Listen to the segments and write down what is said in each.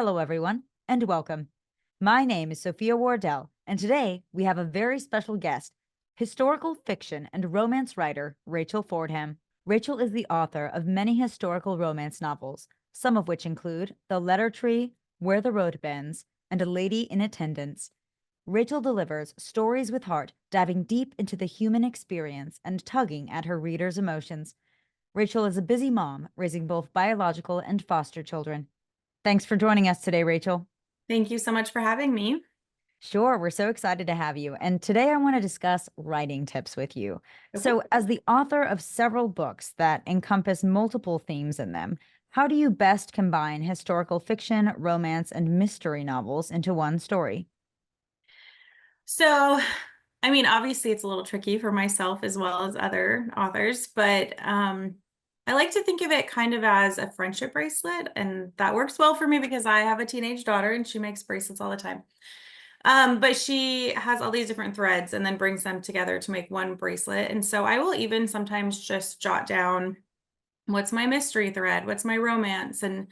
Hello, everyone, and welcome. My name is Sophia Wardell, and today we have a very special guest, historical fiction and romance writer Rachel Fordham. Rachel is the author of many historical romance novels, some of which include The Letter Tree, Where the Road Bends, and A Lady in Attendance. Rachel delivers stories with heart, diving deep into the human experience and tugging at her readers' emotions. Rachel is a busy mom, raising both biological and foster children. Thanks for joining us today, Rachel. Thank you so much for having me. Sure, we're so excited to have you. And today I want to discuss writing tips with you. Okay. So, as the author of several books that encompass multiple themes in them, how do you best combine historical fiction, romance, and mystery novels into one story? So, I mean, obviously it's a little tricky for myself as well as other authors, but I like to think of it kind of as a friendship bracelet, and that works well for me because I have a teenage daughter and she makes bracelets all the time. But she has all these different threads and then brings them together to make one bracelet. And so I will even sometimes just jot down what's my mystery thread, what's my romance, and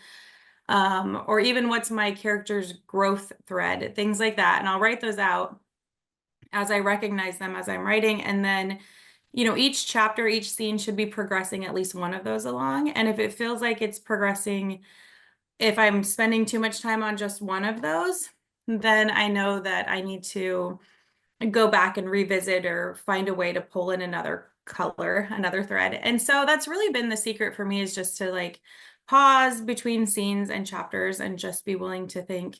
or even what's my character's growth thread, things like that. And I'll write those out as I recognize them as I'm writing. And then, each chapter, each scene should be progressing at least one of those along. And if it feels like it's progressing, if I'm spending too much time on just one of those, then I know that I need to go back and revisit or find a way to pull in another color, another thread. And so that's really been the secret for me, is just to like pause between scenes and chapters and just be willing to think,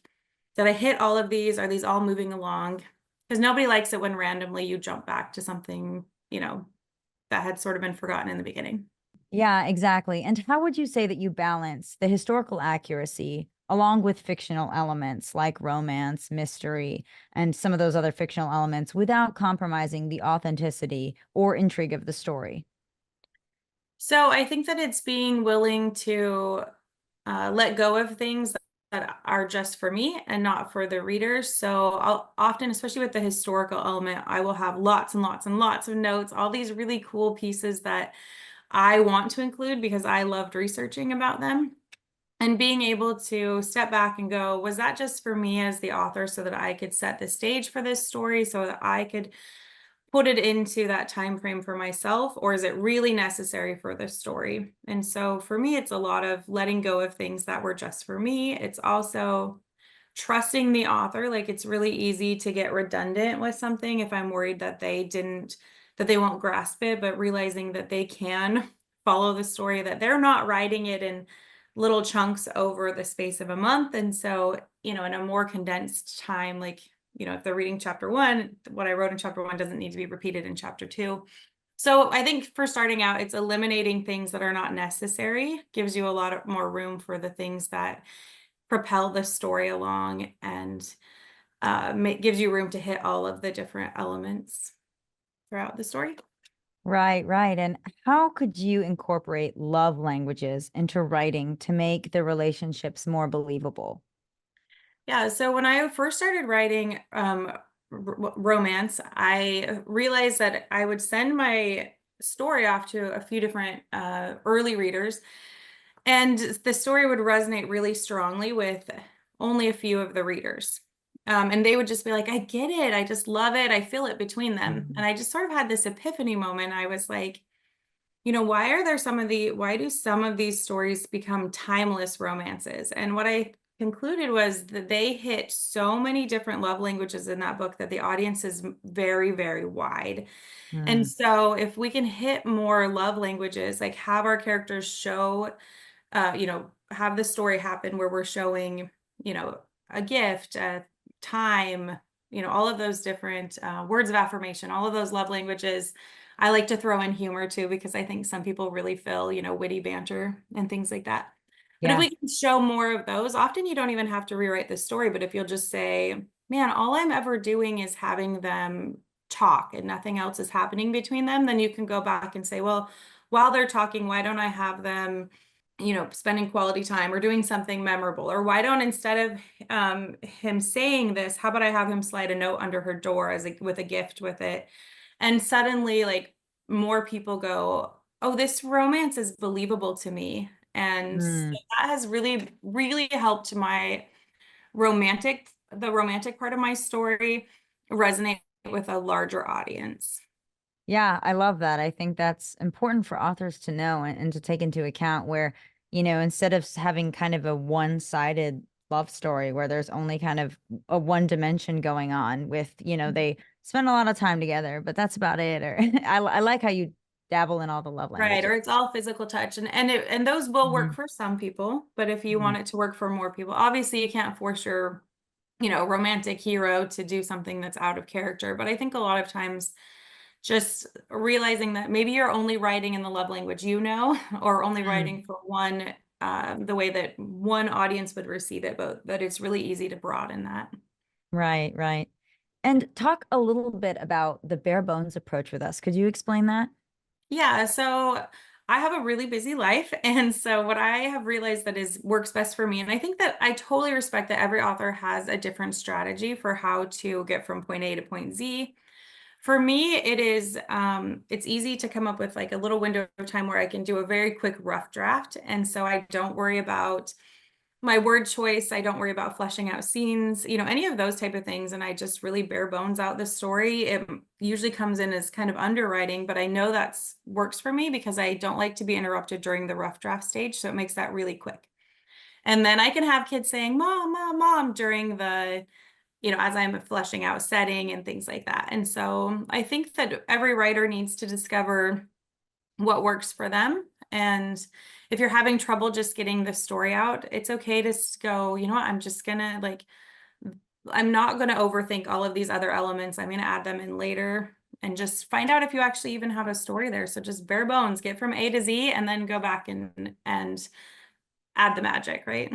did I hit all of these? Are these all moving along? Because nobody likes it when randomly you jump back to something, that had sort of been forgotten in the beginning. Yeah, exactly. And how would you say that you balance the historical accuracy along with fictional elements like romance, mystery, and some of those other fictional elements without compromising the authenticity or intrigue of the story? So I think that it's being willing to let go of things that are just for me and not for the readers. So I'll often, especially with the historical element, I will have lots and lots and lots of notes, all these really cool pieces that I want to include because I loved researching about them. And being able to step back and go, was that just for me as the author so that I could set the stage for this story so that I could put it into that time frame for myself, or is it really necessary for the story? And so for me, it's a lot of letting go of things that were just for me. It's also trusting the author. Like, it's really easy to get redundant with something if I'm worried that they won't grasp it, but realizing that they can follow the story, that they're not writing it in little chunks over the space of a month. And so, in a more condensed time, like, if they're reading chapter one, what I wrote in chapter one doesn't need to be repeated in chapter two. So I think for starting out, it's eliminating things that are not necessary, gives you a lot of more room for the things that propel the story along, and gives you room to hit all of the different elements throughout the story. Right, right. And how could you incorporate love languages into writing to make the relationships more believable? Yeah, so when I first started writing romance, I realized that I would send my story off to a few different early readers, and the story would resonate really strongly with only a few of the readers. And they would just be like, I get it. I just love it. I feel it between them. And Mhm. I just sort of had this epiphany moment. I was like, why do some of these stories become timeless romances? And what I concluded was that they hit so many different love languages in that book that the audience is very, very wide. And Mm, so if we can hit more love languages, like have our characters show, have the story happen where we're showing, a gift, time, all of those different words of affirmation, all of those love languages. I like to throw in humor too, because I think some people really feel, witty banter and things like that. But if yeah. we can show more of those, often you don't even have to rewrite the story. But if you'll just say, man, all I'm ever doing is having them talk and nothing else is happening between them, then you can go back and say, well, while they're talking, why don't I have them, spending quality time or doing something memorable? Or why don't, instead of him saying this, how about I have him slide a note under her door with a gift with it? And suddenly, like, more people go, oh, this romance is believable to me. And so Mm. that has really, really helped my the romantic part of my story resonate with a larger audience. Yeah, I love that. I think that's important for authors to know and to take into account where, instead of having kind of a one-sided love story where there's only kind of a one dimension going on with, they spend a lot of time together, but that's about it. Or I like how you dabble in all the love Right, languages. or it's all physical touch, and those will work Mhm. for some people, but if you Mhm. want it to work for more people, obviously you can't force your, romantic hero to do something that's out of character. But I think a lot of times just realizing that maybe you're only writing in the love language or only Mm. writing for one, the way that one audience would receive it, but that it's really easy to broaden that. Right, right. And talk a little bit about the bare bones approach with us. Could you explain that? Yeah, so I have a really busy life. And so what I have realized that is works best for me, and I think that I totally respect that every author has a different strategy for how to get from point A to point Z. For me, it's easy to come up with like a little window of time where I can do a very quick rough draft. And so I don't worry about my word choice. I don't worry about fleshing out scenes, any of those type of things. And I just really bare bones out the story. It usually comes in as kind of underwriting, but I know that's works for me because I don't like to be interrupted during the rough draft stage. So it makes that really quick. And then I can have kids saying, Mom, Mom, Mom, during as I'm fleshing out setting and things like that. And so I think that every writer needs to discover what works for them. And if you're having trouble just getting the story out, it's okay to go, you know what, I'm not gonna overthink all of these other elements. I'm gonna add them in later and just find out if you actually even have a story there. So just bare bones, get from A to Z and then go back and add the magic, right?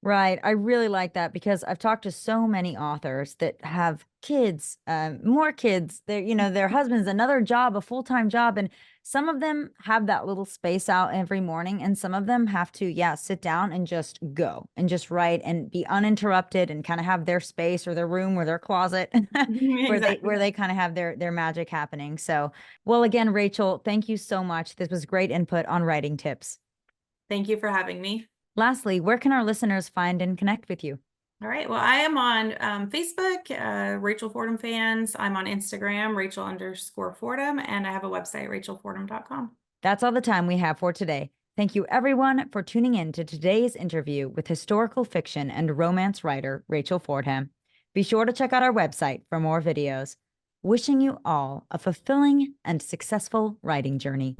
Right. I really like that because I've talked to so many authors that have kids, more kids, their husbands, another job, a full-time job. And some of them have that little space out every morning, and some of them have to, yeah, sit down and just go and just write and be uninterrupted and kind of have their space or their room or their closet where they Exactly. where they kind of have their magic happening. So, well, again, Rachel, thank you so much. This was great input on writing tips. Thank you for having me. Lastly, where can our listeners find and connect with you? All right. Well, I am on Facebook, Rachel Fordham fans. I'm on Instagram, Rachel_Fordham, and I have a website, rachelfordham.com. That's all the time we have for today. Thank you, everyone, for tuning in to today's interview with historical fiction and romance writer Rachel Fordham. Be sure to check out our website for more videos. Wishing you all a fulfilling and successful writing journey.